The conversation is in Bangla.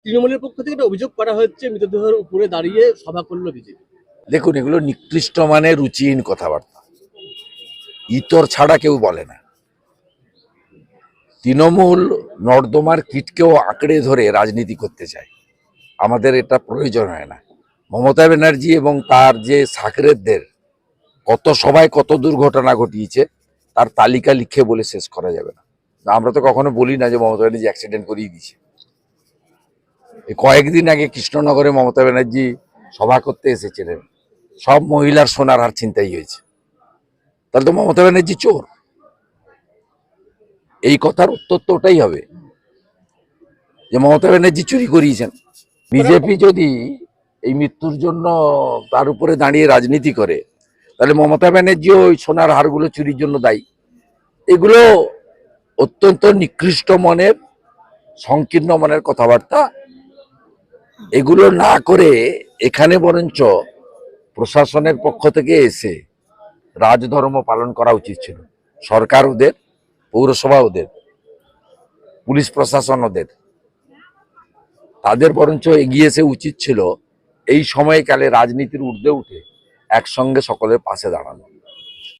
তৃণমূলের পক্ষ থেকে একটা অভিযোগ করা হচ্ছে মৃতদেহের উপরে দাঁড়িয়ে সভা করলো বিজেপি। দেখুন, এগুলো নিকৃষ্ট মানের রুচিহীন কথাবার্তা, ইতর ছাড়া কেউ বলে না। তৃণমূল নর্দমার কীটকেও আঁকড়ে ধরে রাজনীতি করতে চায়, আমাদের এটা প্রয়োজন হয় না। মমতা ব্যানার্জি এবং তার যে সাকরেদদের কত সবাই কত দুর্ঘটনা ঘটিয়েছে তার তালিকা লিখে বলে শেষ করা যাবে না। আমরা তো কখনো বলি না যে মমতা ব্যানার্জি অ্যাক্সিডেন্ট করিয়ে দিয়েছে। এই কয়েকদিন আগে কৃষ্ণনগরে মমতা ব্যানার্জি সভা করতে এসেছিলেন, সব মহিলার সোনার হার ছিনতাই হয়েছে। তাহলে তো মমতা ব্যানার্জি চোর। এই কথার উত্তর তো ওটাই হবে যে মমতা ব্যানার্জি চুরি করিয়েছেন। বিজেপি যদি এই মৃত্যুর জন্য তার উপরে দাঁড়িয়ে রাজনীতি করে, তাহলে মমতা ব্যানার্জিও ওই সোনার হারগুলো চুরির জন্য দায়ী। এগুলো অত্যন্ত নিকৃষ্ট মনের, সংকীর্ণ মনের কথাবার্তা। এগুলো না করে এখানে বরঞ্চ প্রশাসনের পক্ষ থেকে এসে রাজধর্ম পালন করা উচিত ছিল। সরকার ওদের, পৌরসভা ওদের, পুলিশ প্রশাসন ওদের, তাদের বরঞ্চ এগিয়ে এসে উচিত ছিল এই সময়কালে রাজনীতির ঊর্ধ্বে উঠে একসঙ্গে সকলের পাশে দাঁড়ানো।